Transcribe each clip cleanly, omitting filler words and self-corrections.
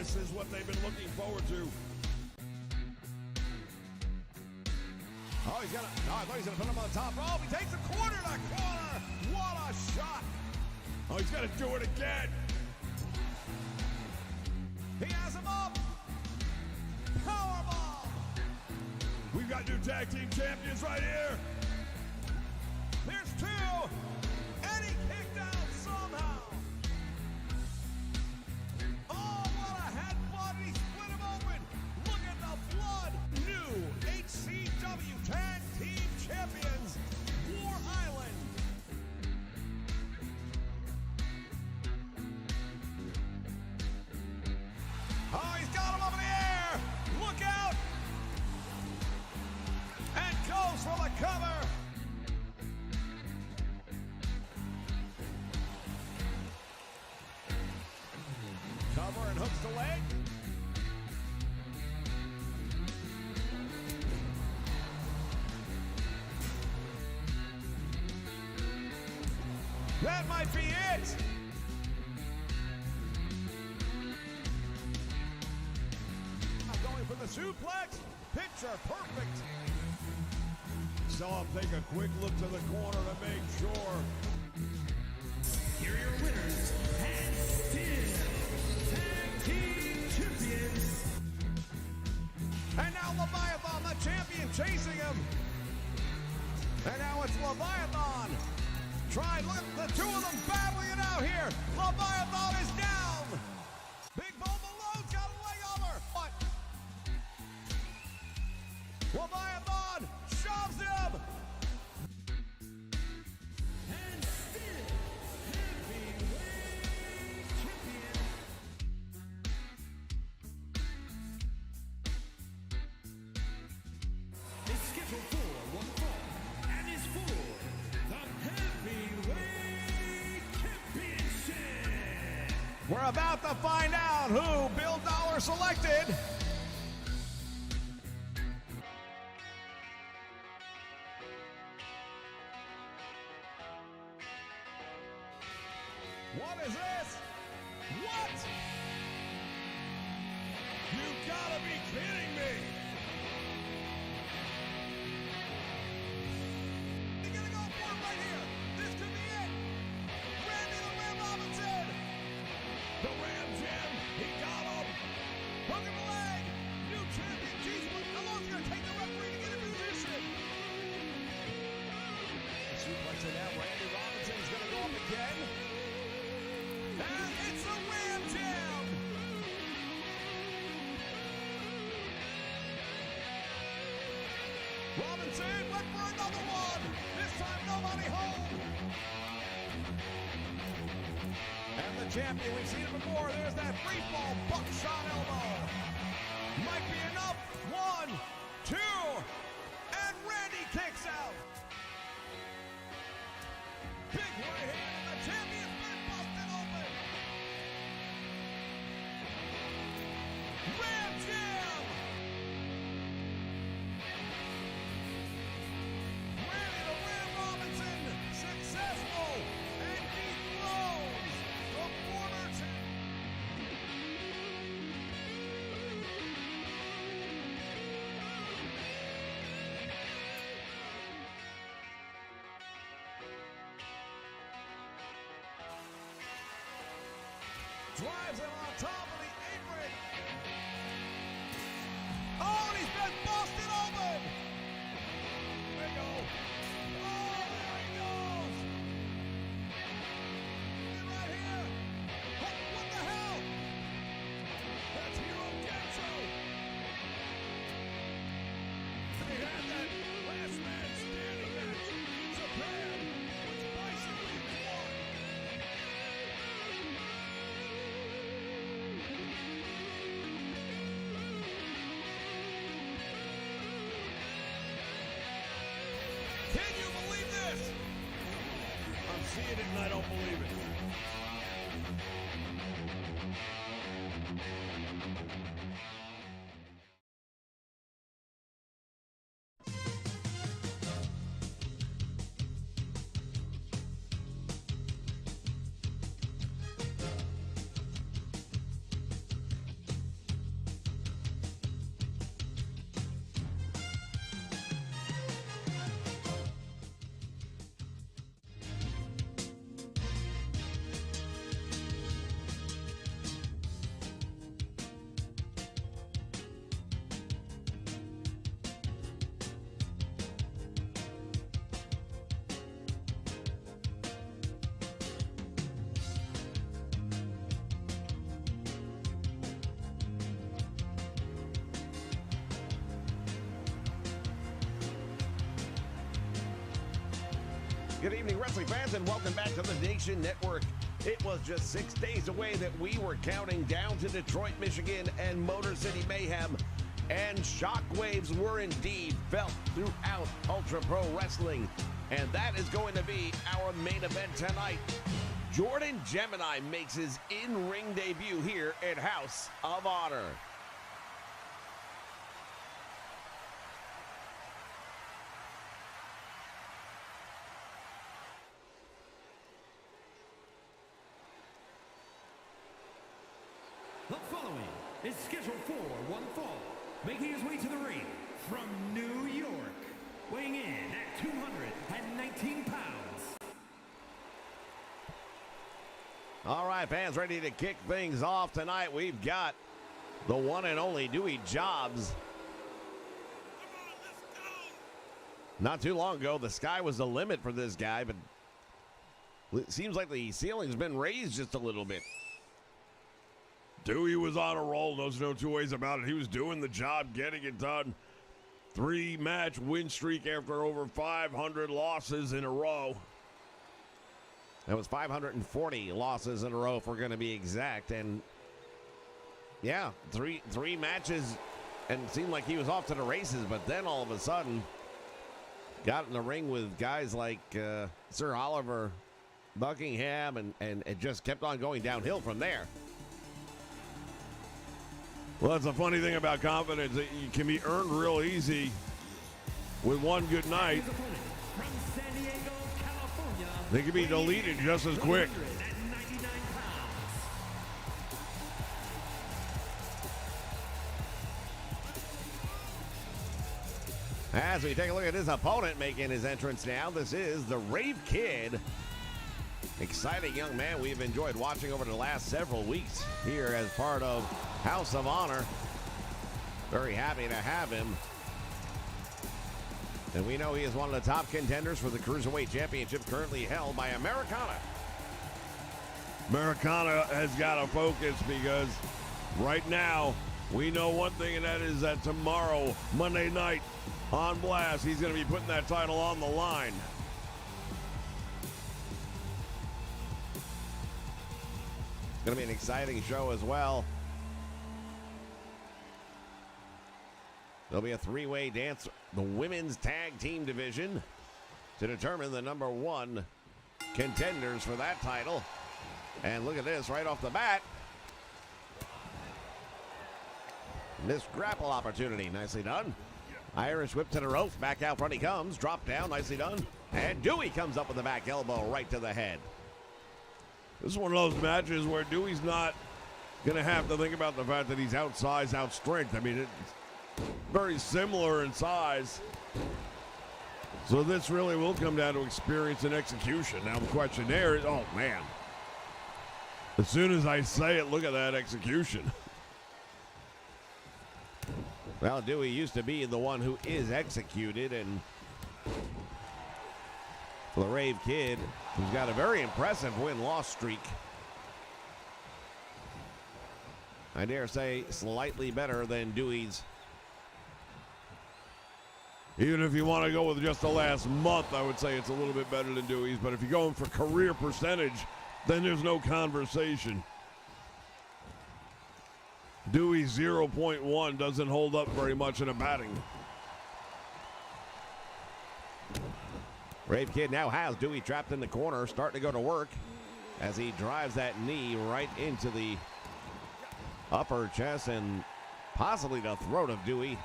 This is what they've been looking forward to. Oh, I thought he's gonna put him on the top rope. He takes a corner to corner. What a shot. Oh, he's gonna do it again. He has him up. Powerbomb. We've got new tag team champions right here. There's two. And he kicked out somehow. Oh, what a headbutt. He split him open. Look at the blood. New HCW Tag Team Champions, War Island. Oh, he's got him up in the air. Look out. And goes for the cover. Cover and hooks the leg. That might be it. Going for the suplex. Picture perfect. So I'll take a quick look to the corner to make sure. Here are your winners and still Tag Team Champions. And now Leviathan, the champion, chasing him. And now it's Leviathan. Look at the two of them battling it out here. Leviathan is down. Big Bull Malone's got a leg over. What? Leviathan shoves him. And still heavyweight champion. Is scheduled for one fall and is for the heavyweight championship. We're about to find out who Bill Dollar selected. What is this? What? You gotta be kidding me! He's gonna go for it right here. This could be it. Randy the Ram Robinson. The Ram Jam. He got him. Hook in the leg. New champion. Jesus, how long is it gonna take the referee to get in position? Suplexing that. Randy Robinson's gonna go up again. And it's a Ram Jam! Robinson went for another one! This time nobody home! And the champion, we've seen it before, there's that free fall buckshot elbow! Might be enough! 1, 2, and Randy kicks out! Big right hand, and the champion's been busted open! Ram Jam! Randy the Ram Robinson, successful, and he throws the former drives him on top of the apron. Oh, and he's been busted open. There you go. Oh, there he goes. And right here. What the hell? That's Hiro Genso. They had that last man standing match in Japan, which Bison Reed won. I'm seeing it and I don't believe it. Good evening, wrestling fans, and welcome back to the Nation Network. It was just 6 days away that we were counting down to Detroit, Michigan, and Motor City Mayhem, and shockwaves were indeed felt throughout Ultra Pro Wrestling, and that is going to be our main event tonight. Jordan Gemini makes his in-ring debut here at House of Honor. The following is scheduled for one fall, making his way to the ring from New York, weighing in at 219 pounds. All right, fans, ready to kick things off tonight. We've got the one and only Dewey Jobs. Not too long ago, the sky was the limit for this guy, but it seems like the ceiling's been raised just a little bit. Dewey was on a roll. There's no two ways about it. He was doing the job, getting it done. 3-match win streak after over 500 losses in a row. That was 540 losses in a row, if we're going to be exact. And yeah, three matches, and it seemed like he was off to the races. But then all of a sudden, got in the ring with guys like Sir Oliver Buckingham, and it just kept on going downhill from there. Well, that's the funny thing about confidence. It can be earned real easy with one good night. His opponent from San Diego, California. They can be deleted just as quick. 199 pounds. As we take a look at his opponent making his entrance now, this is the Rave Kid. Exciting young man we've enjoyed watching over the last several weeks here as part of House of Honor. Very happy to have him. And we know he is one of the top contenders for the Cruiserweight Championship currently held by Americana. Americana has got to focus because right now we know one thing, and that is that tomorrow, Monday night on Blast, he's going to be putting that title on the line. It's going to be an exciting show as well. There'll be a three-way dance, the women's tag team division, to determine the number one contenders for that title. And look at this right off the bat. Missed grapple opportunity. Nicely done. Irish whip to the ropes. Back out front he comes. Drop down. Nicely done. And Dewey comes up with the back elbow right to the head. This is one of those matches where Dewey's not going to have to think about the fact that he's outsized, outstrength. I mean, it's very similar in size. So this really will come down to experience and execution. Now the question there is, oh man, as soon as I say it, look at that execution. Well, Dewey used to be the one who is executed, and the Rave Kid, who's got a very impressive win-loss streak. I dare say slightly better than Dewey's. Even if you want to go with just the last month, I would say it's a little bit better than Dewey's. But if you're going for career percentage, then there's no conversation. Dewey's 0.1 doesn't hold up very much in a batting. Rave Kid now has Dewey trapped in the corner, starting to go to work as he drives that knee right into the upper chest and possibly the throat of Dewey.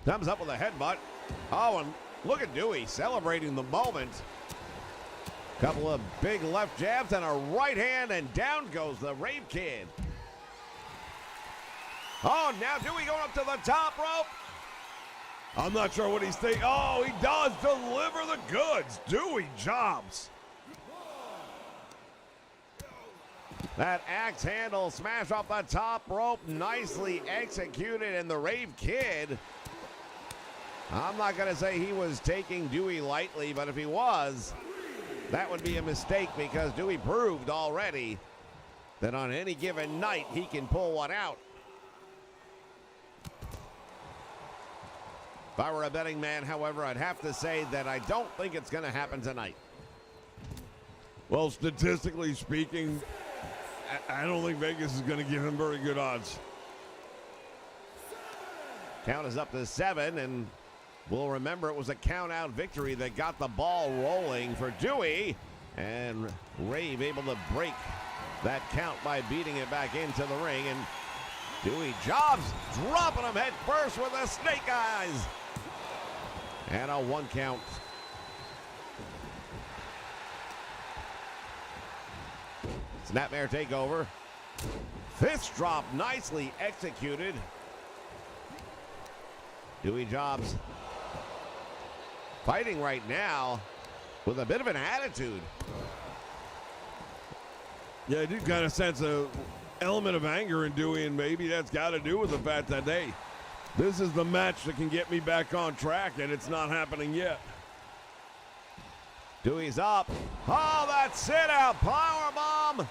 Comes up with a headbutt. Oh, and look at Dewey celebrating the moment. Couple of big left jabs and a right hand, and down goes the Rave Kid. Oh, now Dewey going up to the top rope. I'm not sure what he's thinking. Oh, he does deliver the goods. Dewey Jobs. That axe handle smash off the top rope, nicely executed, and the Rave Kid, I'm not going to say he was taking Dewey lightly, but if he was, that would be a mistake because Dewey proved already that on any given night he can pull one out. If I were a betting man, however, I'd have to say that I don't think it's going to happen tonight. Well, statistically speaking, I don't think Vegas is going to give him very good odds. Count is up to 7, and we'll remember it was a count-out victory that got the ball rolling for Dewey, and Rave able to break that count by beating it back into the ring, and Dewey Jobs dropping him head first with the snake eyes. And a 1 count. Snapmare takeover. Fist drop nicely executed. Dewey Jobs fighting right now with a bit of an attitude. Yeah, I do kind of sense a element of anger in Dewey, and maybe that's got to do with the fact that, hey, this is the match that can get me back on track, and it's not happening yet. Dewey's up. Oh, that sit-out powerbomb.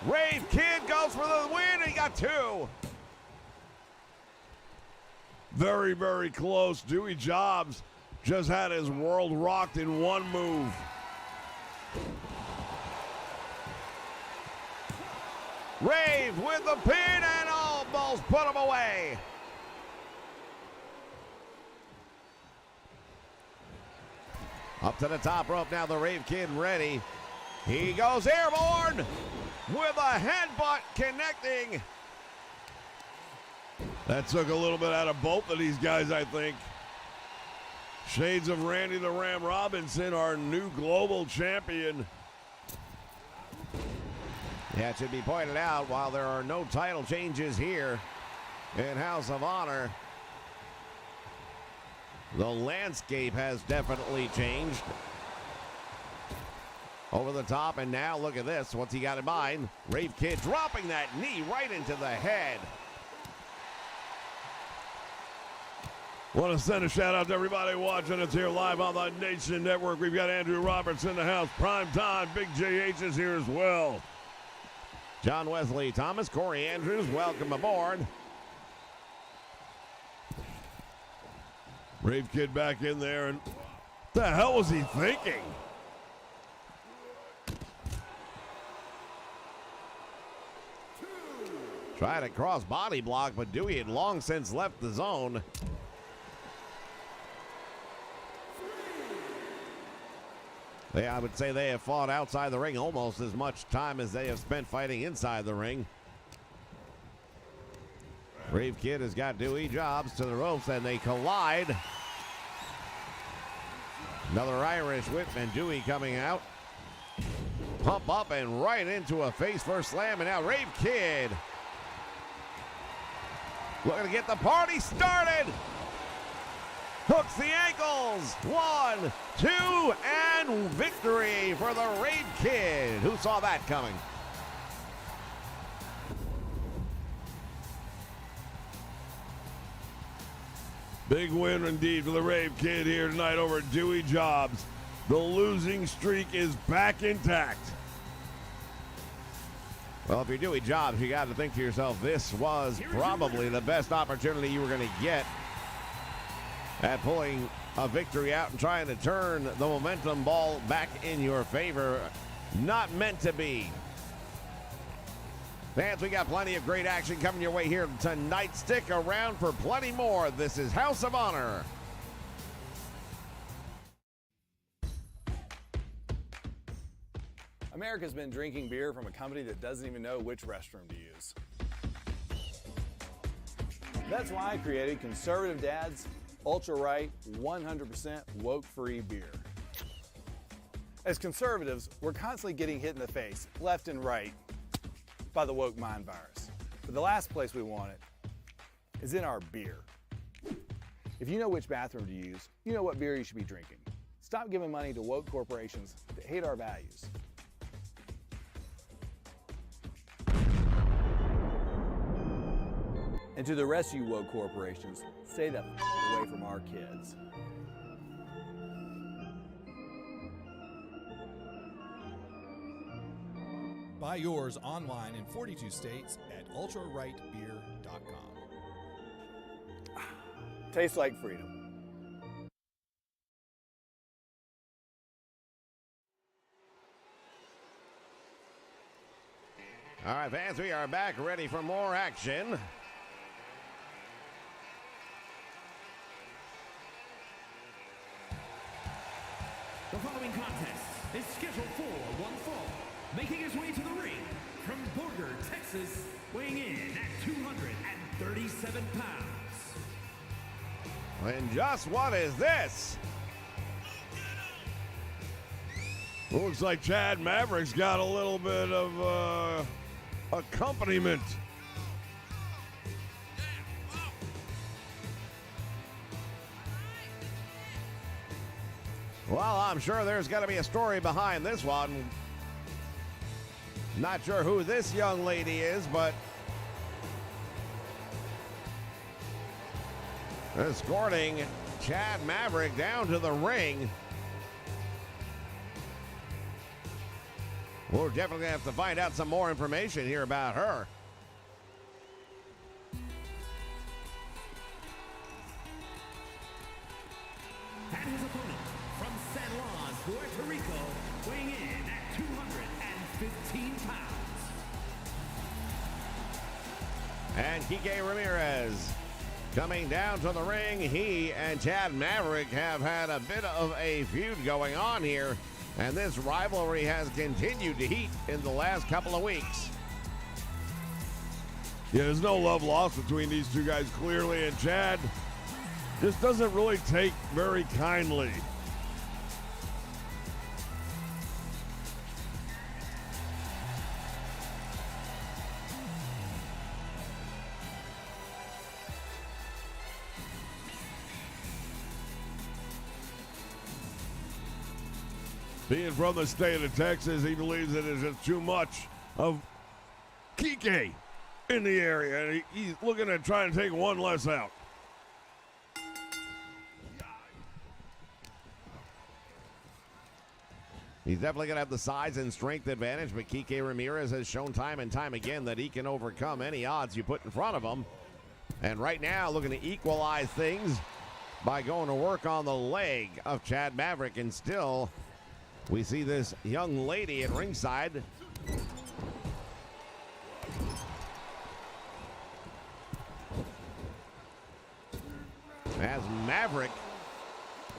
Rave Kid goes for the win. He got 2. Very, very close. Dewey Jobs just had his world rocked in 1 move. Rave with the pin and almost put him away. Up to the top rope now, the Rave Kid ready. He goes airborne with a headbutt connecting. That took a little bit out of both of these guys, I think. Shades of Randy the Ram Robinson, our new global champion. Yeah, it should be pointed out, while there are no title changes here in House of Honor, the landscape has definitely changed. Over the top, and now look at this. What's he got in mind? Rave Kid dropping that knee right into the head. Want to send a shout out to everybody watching us here live on the Nation Network. We've got Andrew Roberts in the house. Prime time. Big JH is here as well. John Wesley Thomas, Corey Andrews, welcome aboard. Rave Kid back in there, and what the hell was he thinking? Tried a cross body block, but Dewey had long since left the zone. I would say they have fought outside the ring almost as much time as they have spent fighting inside the ring. Rave Kid has got Dewey Jobs to the ropes, and they collide. Another Irish whip, and Dewey coming out. Pump up and right into a face-first slam, and now Rave Kid looking to get the party started. Hooks the ankles. 1, 2, and victory for the Rave Kid. Who saw that coming? Big win indeed for the Rave Kid here tonight over Dewey Jobs. The losing streak is back intact. Well, if you're Dewey Jobs, you got to think to yourself, this was probably the best opportunity you were going to get at pulling a victory out and trying to turn the momentum ball back in your favor. Not meant to be. Fans, we got plenty of great action coming your way here tonight. Stick around for plenty more. This is House of Honor. America's been drinking beer from a company that doesn't even know which restroom to use. That's why I created Conservative Dad's Ultra Right 100% woke-free beer. As conservatives, we're constantly getting hit in the face, left and right, by the woke mind virus. But the last place we want it is in our beer. If you know which bathroom to use, you know what beer you should be drinking. Stop giving money to woke corporations that hate our values. And to the rest of you woke corporations, stay the away from our kids. Buy yours online in 42 states at ultrarightbeer.com. Tastes like freedom. All right, fans, we are back ready for more action. The following contest is scheduled for one fall. Making his way to the ring from Borger, Texas, weighing in at 237 pounds. And just what is this? Looks like Chad Maverick's got a little bit of accompaniment. Well, I'm sure there's got to be a story behind this one. Not sure who this young lady is, but escorting Chad Maverick down to the ring. We're definitely going to have to find out some more information here about her. And his opponent from San Juan, Puerto Rico, weighing in at 215 pounds. And Kike Ramirez coming down to the ring. He and Chad Maverick have had a bit of a feud going on here, and this rivalry has continued to heat in the last couple of weeks. Yeah, there's no love lost between these two guys, clearly, and Chad just doesn't really take very kindly. Being from the state of Texas, he believes that there's just too much of Kike in the area, and he's looking at trying to take one less out. He's definitely going to have the size and strength advantage, but Kike Ramirez has shown time and time again that he can overcome any odds you put in front of him. And right now, looking to equalize things by going to work on the leg of Chad Maverick, and still we see this young lady at ringside. As Maverick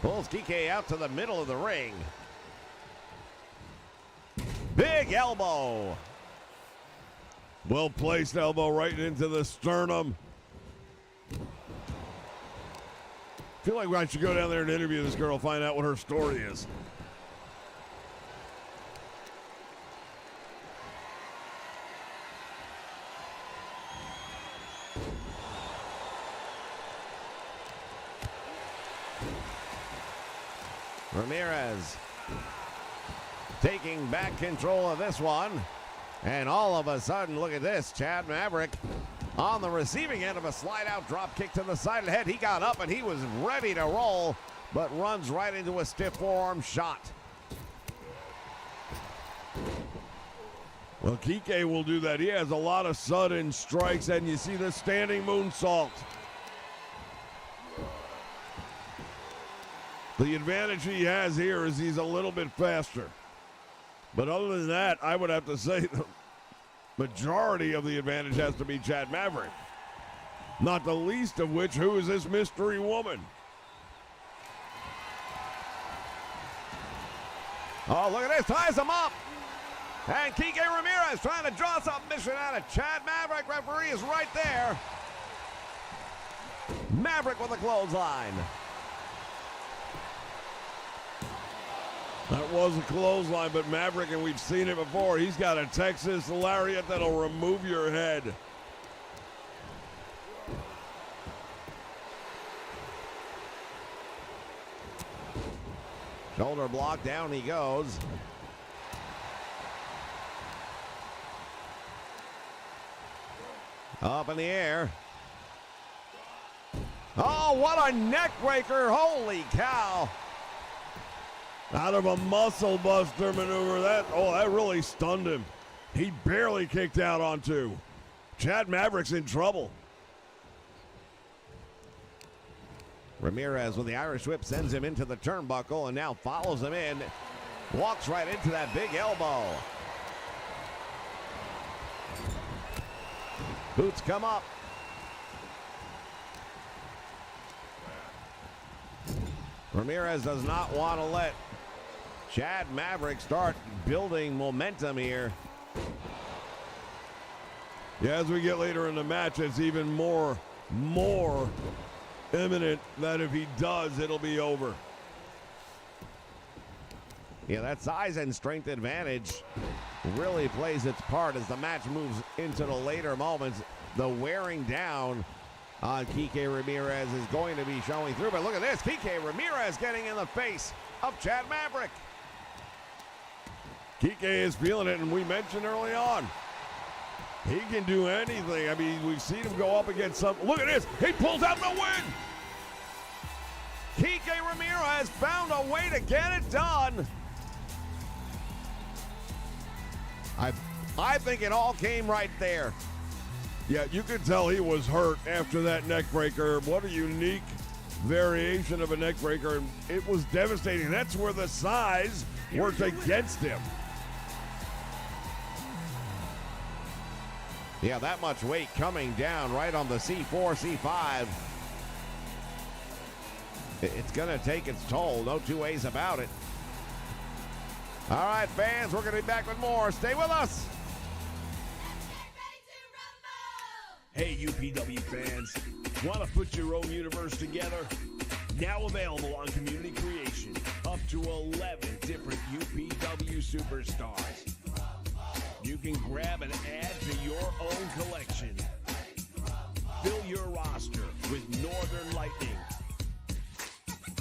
pulls Kike out to the middle of the ring. Big elbow. Well placed elbow right into the sternum. Feel like I should go down there and interview this girl, find out what her story is. Ramirez taking back control of this one. And all of a sudden, look at this. Chad Maverick on the receiving end of a slide-out drop kick to the side of the head. He got up and he was ready to roll, but runs right into a stiff forearm shot. Well, Kike will do that. He has a lot of sudden strikes, and you see the standing moonsault. The advantage he has here is he's a little bit faster. But other than that, I would have to say the majority of the advantage has to be Chad Maverick. Not the least of which, who is this mystery woman? Oh, look at this, ties him up. And Kike Ramirez trying to draw submission out of Chad Maverick. Referee is right there. Maverick with a clothesline. That was a clothesline, but Maverick, and we've seen it before, he's got a Texas lariat that'll remove your head. Shoulder block, down he goes. Up in the air. Oh, what a neck breaker. Holy cow. Out of a muscle buster maneuver. That really stunned him. He barely kicked out on two. Chad Maverick's in trouble. Ramirez with the Irish whip sends him into the turnbuckle and now follows him in. Walks right into that big elbow. Boots come up. Ramirez does not want to let Chad Maverick start building momentum here. Yeah, as we get later in the match, it's even more imminent that if he does, it'll be over. Yeah, that size and strength advantage really plays its part as the match moves into the later moments. The wearing down on Kike Ramirez is going to be showing through. But look at this, Kike Ramirez getting in the face of Chad Maverick. Kike is feeling it, and we mentioned early on, he can do anything. I mean, we've seen him go up against some. Look at this. He pulls out the win. Kike Ramirez found a way to get it done. I think it all came right there. Yeah, you could tell he was hurt after that neck breaker. What a unique variation of a neck breaker. And it was devastating. That's where the size worked against him. Yeah, that much weight coming down right on the C4, C5. It's going to take its toll. No two ways about it. All right, fans, we're going to be back with more. Stay with us. Hey, UPW fans, want to put your own universe together? Now available on Community Creation, up to 11 different UPW superstars. You can grab and add to your own collection. Fill your roster with Northern Lightning,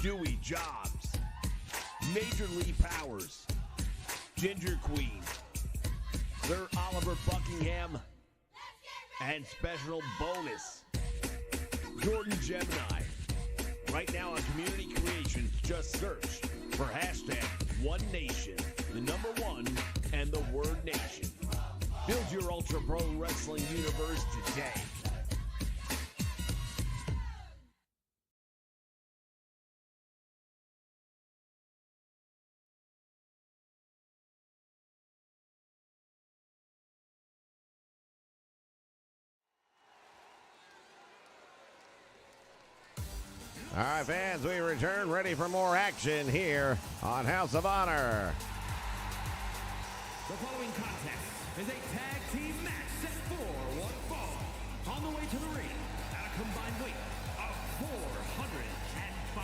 Dewey Jobs, Major Lee Powers, Ginger Queen, Sir Oliver Buckingham, and special bonus, Jordan Gemini. Right now on Community Creations, just search for hashtag OneNation, the number one, and the word nation. Build your Ultra Pro Wrestling universe today. All right, fans, we return ready for more action here on House of Honor. The following contest is a tag team match set for one fall. On the way to the ring at a combined weight of 405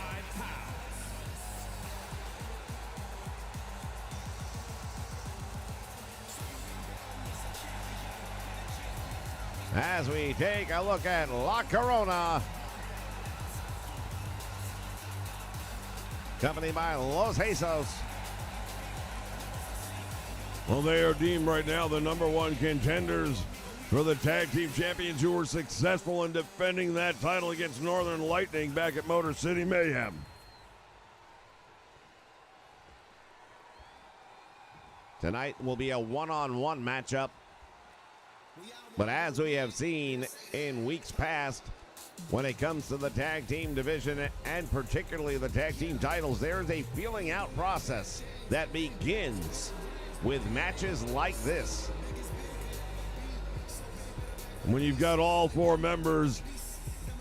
pounds. As we take a look at La Corona, accompanied by Los Jesus. Well, they are deemed right now the number one contenders for the tag team champions who were successful in defending that title against Northern Lightning back at Motor City Mayhem. Tonight will be a one-on-one matchup. But as we have seen in weeks past, when it comes to the tag team division and particularly the tag team titles, there's a feeling out process that begins with matches like this. When you've got all four members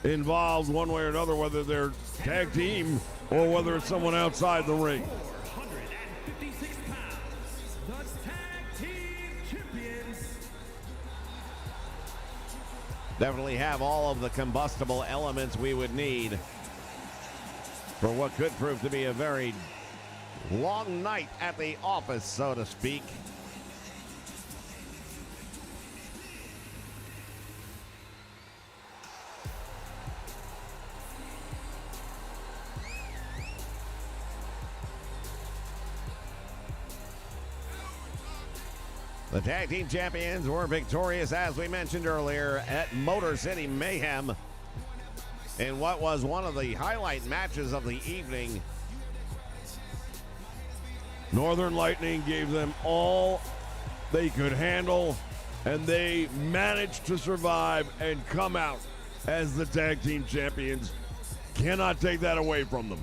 involved one way or another, whether they're tag team or whether it's someone outside the ring. 456 pounds, the tag team champions. Definitely have all of the combustible elements we would need for what could prove to be a very long night at the office, so to speak. The tag team champions were victorious, as we mentioned earlier, at Motor City Mayhem in what was one of the highlight matches of the evening. Northern Lightning gave them all they could handle, and they managed to survive and come out as the tag team champions. Cannot take that away from them.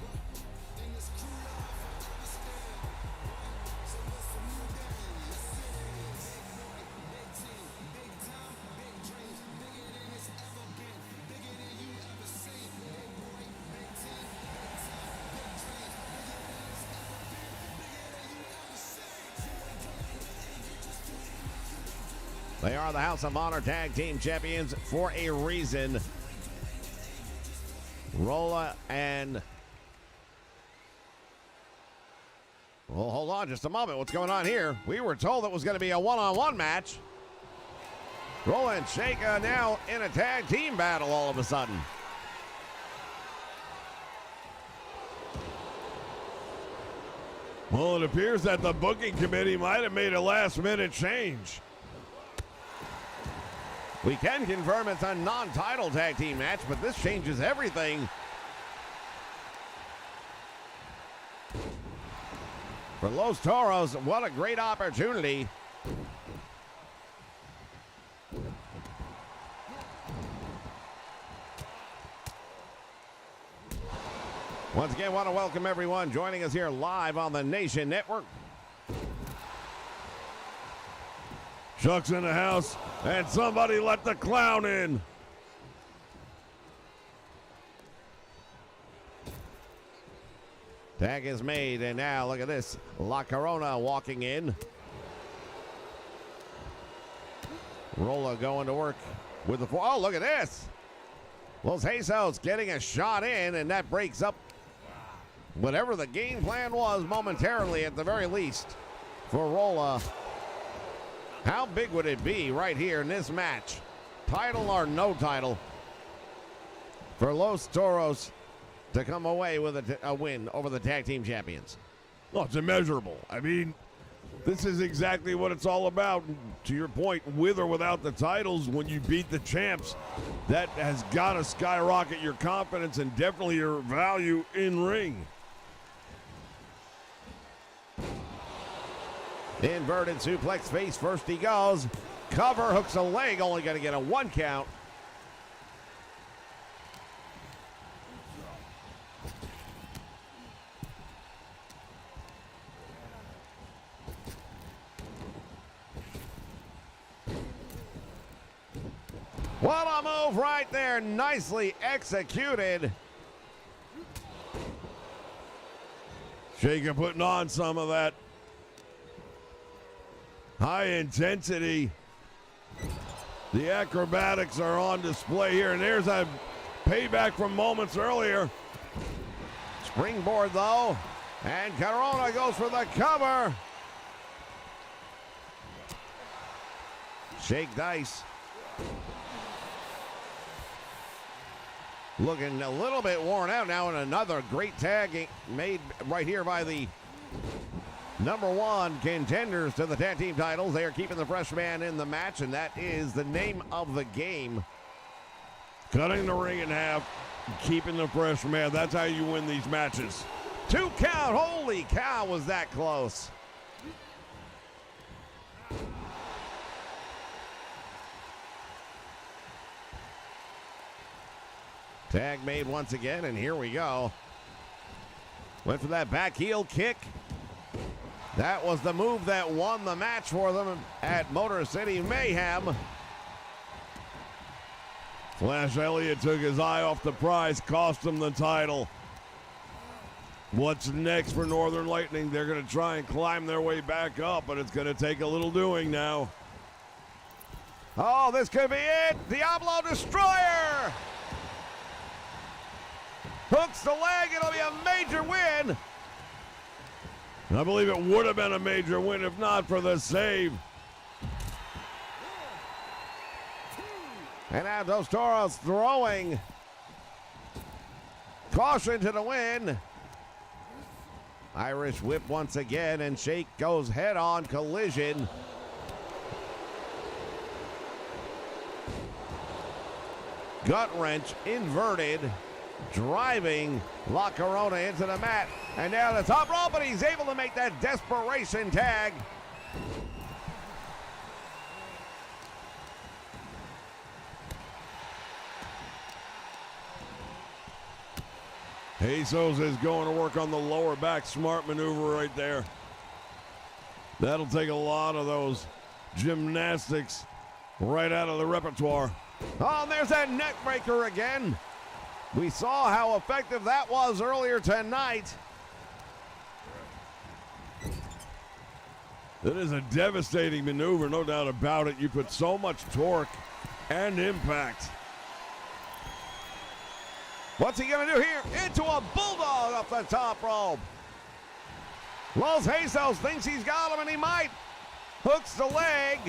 They are the House of Honor Tag Team Champions for a reason. Rolla and... Well, hold on just a moment. What's going on here? We were told it was going to be a one-on-one match. Rolla and Sheikah now in a tag team battle all of a sudden. Well, it appears that the booking committee might have made a last-minute change. We can confirm it's a non-title tag team match, but this changes everything. For Los Toros, what a great opportunity. Once again, want to welcome everyone joining us here live on the Nation Network. Chuck's in the house, and somebody let the clown in. Tag is made, and now look at this. La Corona walking in. Rolla going to work with the... Oh, look at this. Los Jesus getting a shot in, and that breaks up whatever the game plan was momentarily at the very least for Rolla. How big would it be right here in this match? Title or no title for Los Toros to come away with a win over the tag team champions. Well, it's immeasurable. I mean, this is exactly what it's all about. To your point, with or without the titles, when you beat the champs, that has got to skyrocket your confidence and definitely your value in ring. Inverted suplex face first he goes. Cover, hooks a leg, only going to get a 1 count. What a move right there, nicely executed. Sheikah putting on some of that high intensity. The acrobatics are on display here, and there's a payback from moments earlier. Springboard though, and Corona goes for the cover. Shake Dice. Looking a little bit worn out now, and another great tag made right here by the #1 contenders to the tag team titles. They are keeping the fresh man in the match, and that is the name of the game. Cutting the ring in half, keeping the fresh man. That's how you win these matches. 2 count. Holy cow, was that close. Tag made once again, and here we go. Went for that back heel kick. That was the move that won the match for them at Motor City Mayhem. Flash Elliott took his eye off the prize, cost him the title. What's next for Northern Lightning? They're going to try and climb their way back up, but it's going to take a little doing now. Oh, this could be it. Diablo Destroyer. Hooks the leg. It'll be a major win. I believe it would have been a major win if not for the save. And now Dos Toros throwing. Caution to the win. Irish whip once again, and Shake goes head-on collision. Gut wrench, inverted, driving La Corona into the mat. And now the top rope, but he's able to make that desperation tag. Jesus is going to work on the lower back. Smart maneuver right there. That'll take a lot of those gymnastics right out of the repertoire. Oh, and there's that neck breaker again. We saw how effective that was earlier tonight. That is a devastating maneuver, no doubt about it. You put so much torque and impact. What's he going to do here? Into a bulldog off the top rope. Los Jesus thinks he's got him, and he might. Hooks the leg.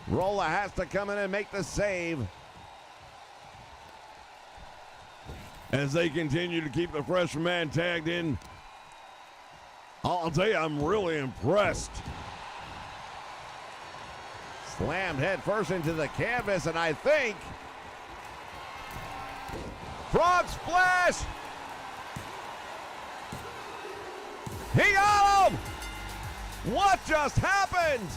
Rolla has to come in and make the save. As they continue to keep the freshman man tagged in, I'll tell you, I'm really impressed. Slammed head first into the canvas, and I think frog splash. He got him. What just happened?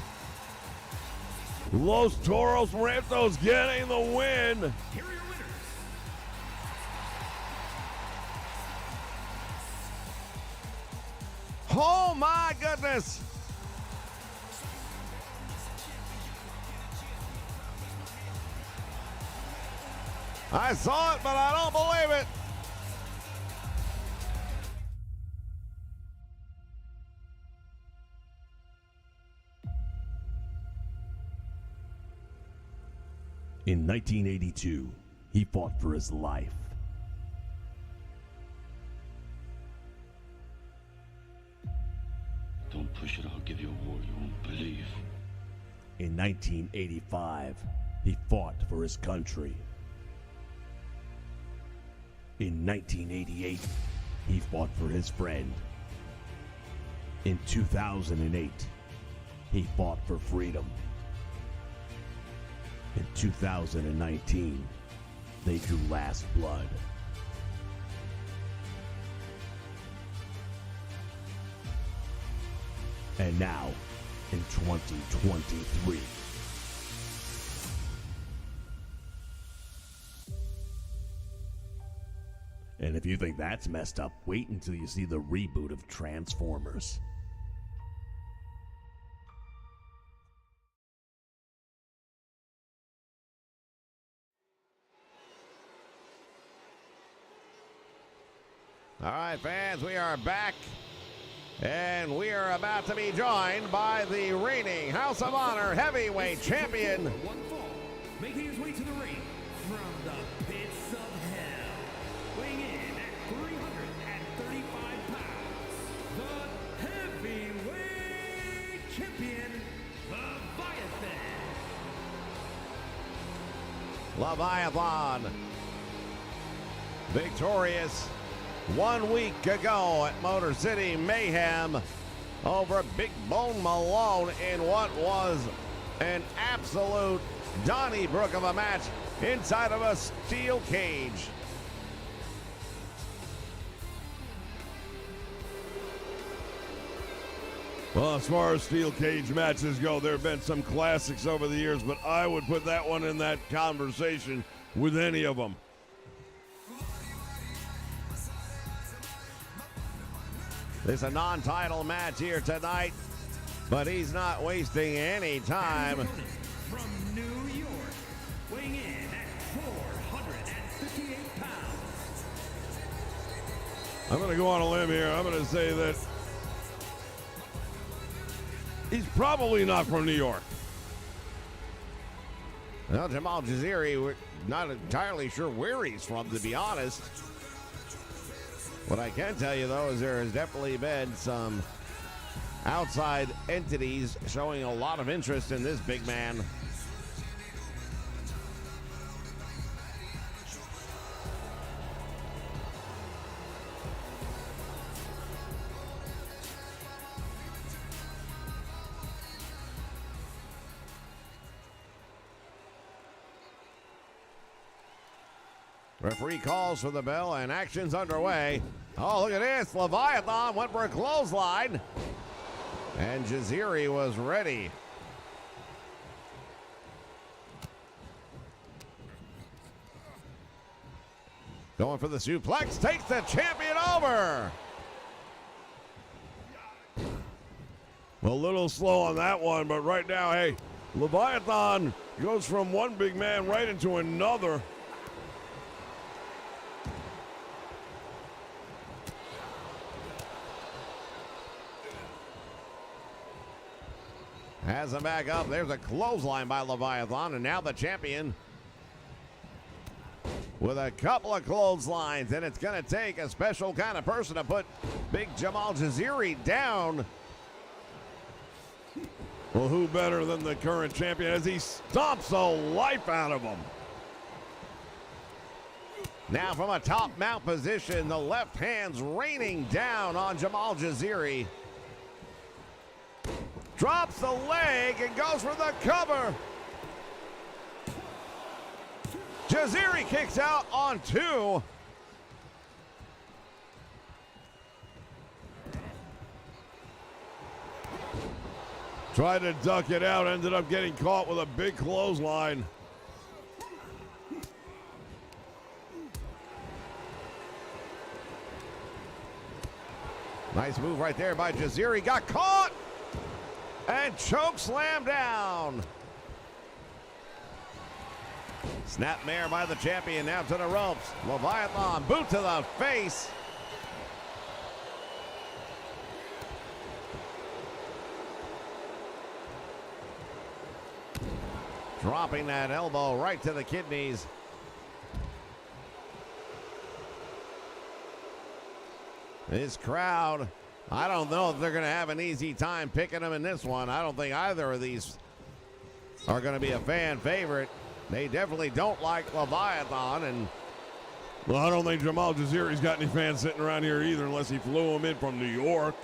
Los Toros Muertos getting the win. Here are your winners. Oh my goodness. I saw it, but I don't believe it. In 1982, he fought for his life. Don't push it, I'll give you a war you won't believe. In 1985, he fought for his country. In 1988, he fought for his friend. In 2008, he fought for freedom. In 2019, they drew last blood. And now, in 2023, and if you think that's messed up, wait until you see the reboot of Transformers. All right, fans, we are back, and we are about to be joined by the reigning House of Honor heavyweight champion. One fall, making his way to the ring from the pits of hell, weighing in at 335 pounds, the heavyweight champion, Leviathan. Leviathan, victorious 1 week ago at Motor City Mayhem over Big Bone Malone in what was an absolute Donnybrook of a match inside of a steel cage. Well, as far as steel cage matches go, there have been some classics over the years, but I would put that one in that conversation with any of them. This is a non-title match here tonight, but he's not wasting any time. From New York, weighing in at 458 pounds. I'm going to go on a limb here. I'm going to say that he's probably not from New York. Well, Jamal Jaziri, we're not entirely sure where he's from, to be honest. What I can tell you, though, is there has definitely been some outside entities showing a lot of interest in this big man. Referee calls for the bell and action's underway. Oh, look at this. Leviathan went for a clothesline. And Jaziri was ready. Going for the suplex. Takes the champion over. A little slow on that one, but right now, hey, Leviathan goes from one big man right into another. Has him back up. There's a clothesline by Leviathan, and now the champion with a couple of clotheslines, and it's going to take a special kind of person to put Big Jamal Jaziri down. Well, who better than the current champion as he stomps the life out of him. Now from a top mount position, the left hand's raining down on Jamal Jaziri. Drops the leg and goes for the cover. Jaziri kicks out on 2. Tried to duck it out, ended up getting caught with a big clothesline. Nice move right there by Jaziri. Got caught and choke slam down. Snapmare by the champion, now to the ropes. Leviathan, boot to the face. Dropping that elbow right to the kidneys. This crowd, I don't know if they're going to have an easy time picking them in this one. I don't think either of these are going to be a fan favorite. They definitely don't like Leviathan, and Well, I don't think Jamal Jaziri's got any fans sitting around here either unless he flew them in from New York.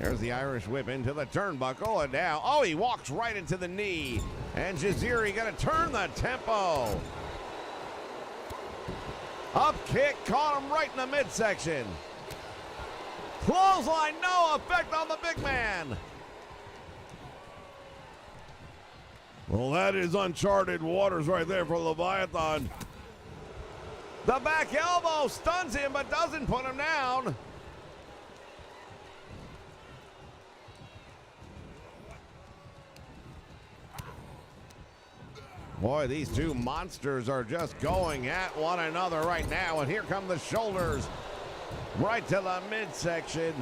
there's the Irish whip into the turnbuckle, and now, oh, he walks right into the knee. And Jaziri going to turn the tempo. Up kick, caught him right in the midsection. Clothesline, no effect on the big man. Well, that is uncharted waters right there for Leviathan. The back elbow stuns him but doesn't put him down. Boy, these two monsters are just going at one another right now. And here come the shoulders right to the midsection.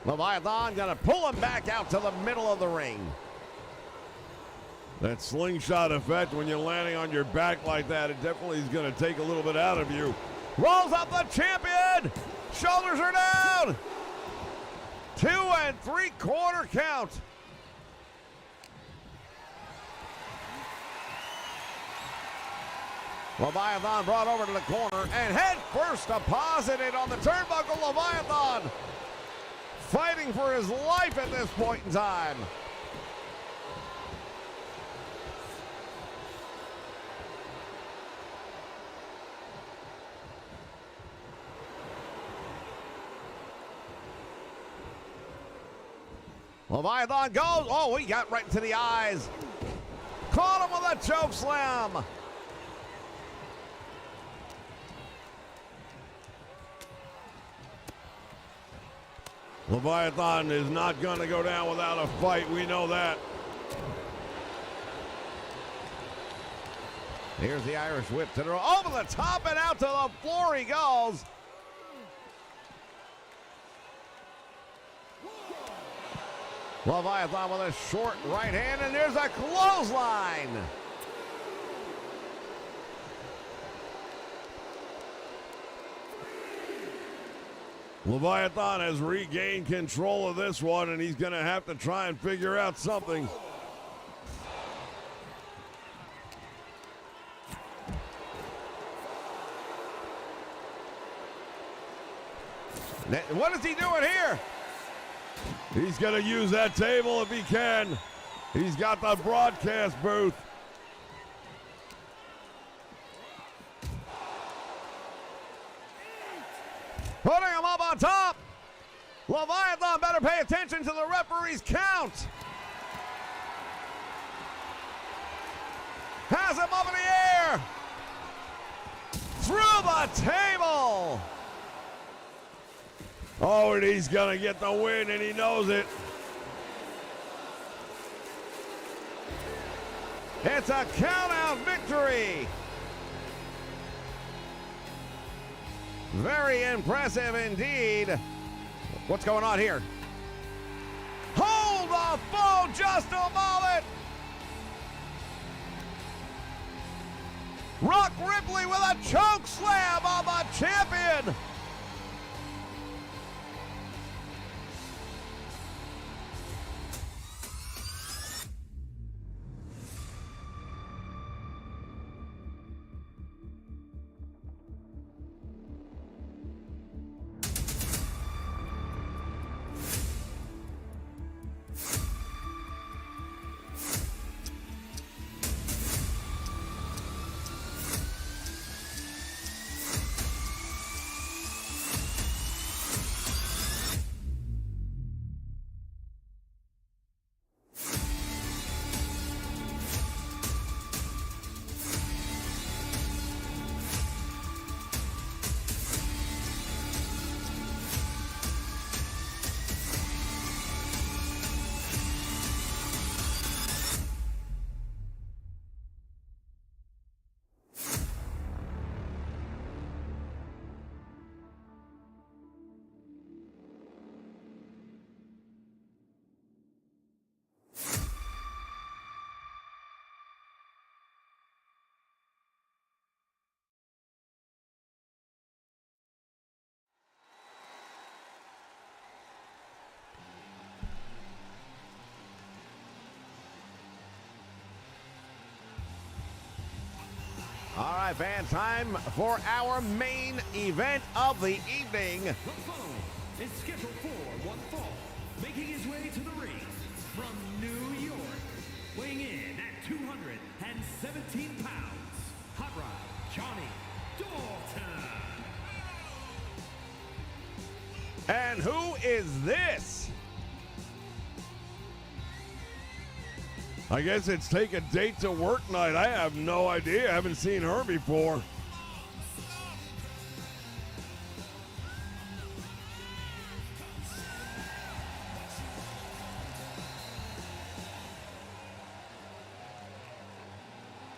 Leviathan gonna pull him back out to the middle of the ring. That slingshot effect when you're landing on your back like that, it definitely is going to take a little bit out of you. Rolls up the champion. Shoulders are down. 2 3/4 count. Leviathan brought over to the corner and head first deposited on the turnbuckle. Leviathan fighting for his life at this point in time. Leviathan goes. Oh, he got right to the eyes. Caught him with a choke slam. Leviathan is not going to go down without a fight. We know that. Here's the Irish whip to the over the top and out to the floor he goes. Leviathan with a short right hand, and there's a clothesline. Leviathan has regained control of this one, and he's going to have to try and figure out something. What is he doing here? He's going to use that table if he can. He's got the broadcast booth. Putting him up on top. Leviathan better pay attention to the referee's count. Has him up in the air. Through the table. Oh, and he's going to get the win, and he knows it. It's a count-out victory. Very impressive indeed. What's going on here? Hold the phone just a moment. Rock Ripley with a choke slam on the champion. All right, fans, time for our main event of the evening. The following is scheduled for one fall, making his way to the ring from New York, weighing in at 217 pounds, Hot Rod Johnny Dalton. And who is this? I guess it's take a date to work night. I have no idea. I haven't seen her before.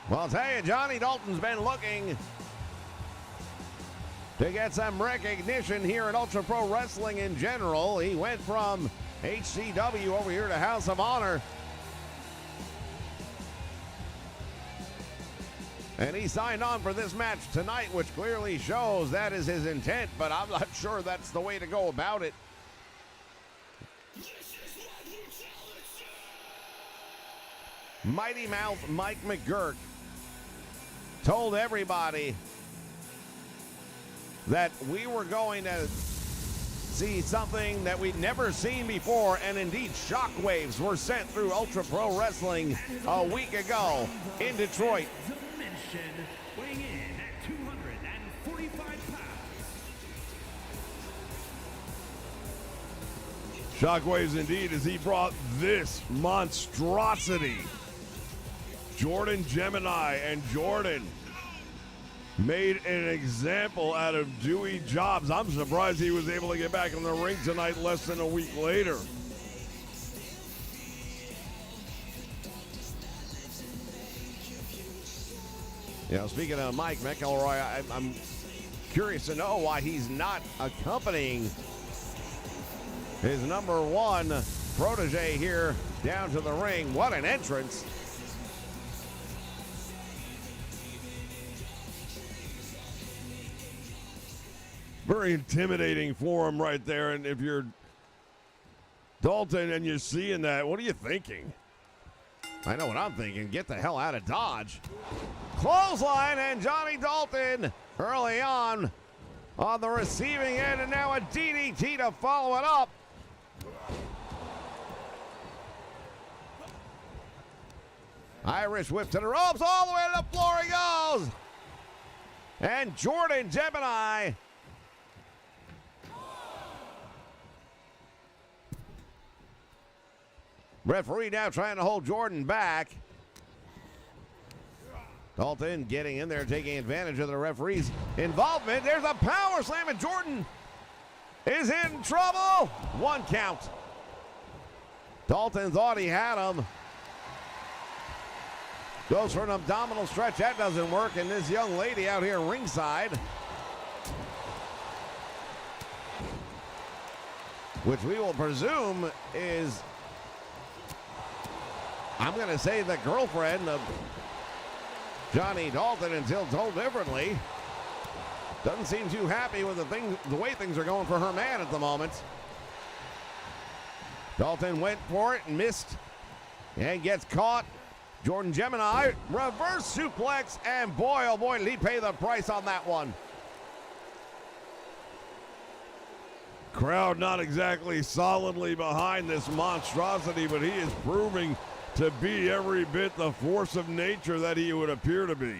Well, I'll tell you, Johnny Dalton's been looking to get some recognition here at Ultra Pro Wrestling in general. He went from HCW over here to House of Honor. And he signed on for this match tonight, which clearly shows that is his intent, but I'm not sure that's the way to go about it. Mighty Mouth Mike McGurk told everybody that we were going to see something that we'd never seen before, and indeed shockwaves were sent through Ultra Pro Wrestling a week ago in Detroit. Weighing in at 245 pounds. Shockwaves indeed, as he brought this monstrosity. Jordan Gemini, and Jordan made an example out of Dewey Jobs. I'm surprised he was able to get back in the ring tonight less than a week later. You know, speaking of Mike McElroy, I'm curious to know why he's not accompanying his number one protege here down to the ring. What an entrance. Very intimidating for him right there. And if you're Dalton and you're seeing that, what are you thinking? I know what I'm thinking. Get the hell out of Dodge. Clothesline, and Johnny Dalton early on the receiving end, and now a DDT to follow it up. Irish whip to the ropes, all the way to the floor he goes. And Jordan Gemini referee now trying to hold Jordan back. Dalton getting in there, taking advantage of the referee's involvement. There's a power slam, and Jordan is in trouble. One count. Dalton thought he had him. Goes for an abdominal stretch. That doesn't work, and this young lady out here ringside which we will presume is, I'm going to say, the girlfriend of Johnny Dalton until told differently. Doesn't seem too happy with the way things are going for her man at the moment. Dalton went for it and missed and gets caught. Jordan Gemini, reverse suplex, and boy, oh boy, did he pay the price on that one. Crowd not exactly solidly behind this monstrosity, but he is proving to be every bit the force of nature that he would appear to be.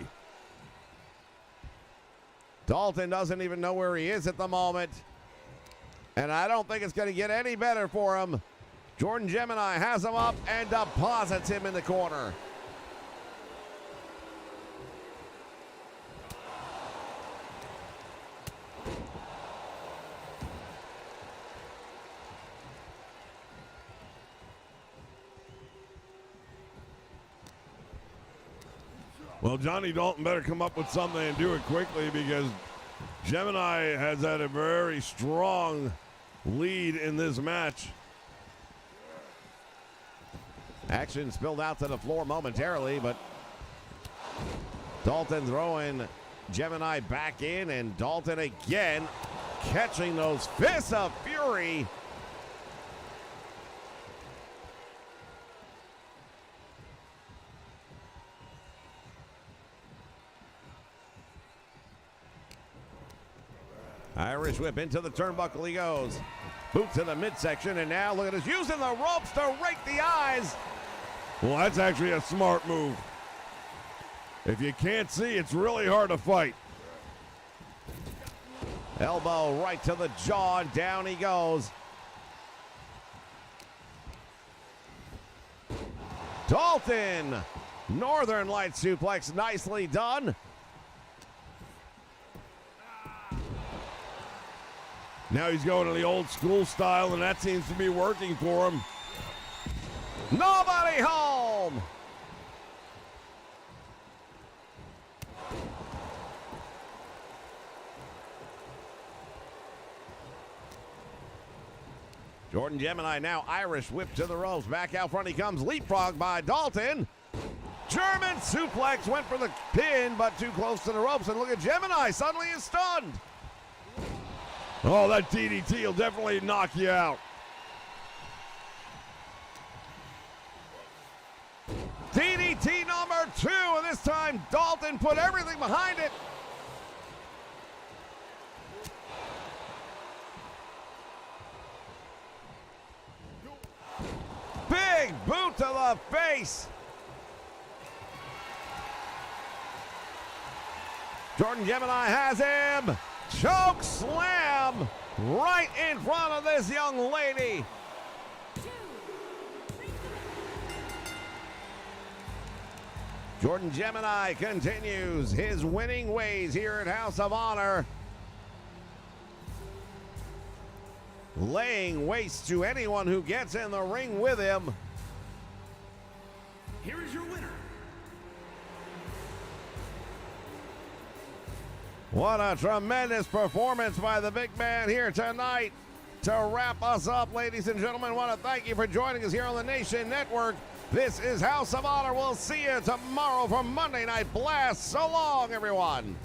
Dalton doesn't even know where he is at the moment, and I don't think it's going to get any better for him. Jordan Gemini has him up and deposits him in the corner. Well, Johnny Dalton better come up with something and do it quickly, because Gemini has had a very strong lead in this match. Action spilled out to the floor momentarily, but Dalton throwing Gemini back in, and Dalton again catching those fists of fury. Irish whip into the turnbuckle he goes. Boot to the midsection, and now look at us using the ropes to rake the eyes. Well, that's actually a smart move. If you can't see, it's really hard to fight. Elbow right to the jaw, and down he goes. Dalton, Northern Light suplex, nicely done. Now he's going to the old school style, and that seems to be working for him. Nobody home. Jordan Gemini now Irish whip to the ropes. Back out front he comes. Leapfrog by Dalton. German suplex, went for the pin, but too close to the ropes. And look at Gemini, suddenly is stunned. Oh, that DDT will definitely knock you out. DDT number 2, and this time Dalton put everything behind it. Big boot to the face. Jordan Gemini has him. Choke slam right in front of this young lady. Jordan Gemini continues his winning ways here at House of Honor, laying waste to anyone who gets in the ring with him. Here is your winner. What a tremendous performance by the big man here tonight. To wrap us up, ladies and gentlemen, I want to thank you for joining us here on the Nation Network. This is House of Honor. We'll see you tomorrow for Monday Night Blast. So long, everyone.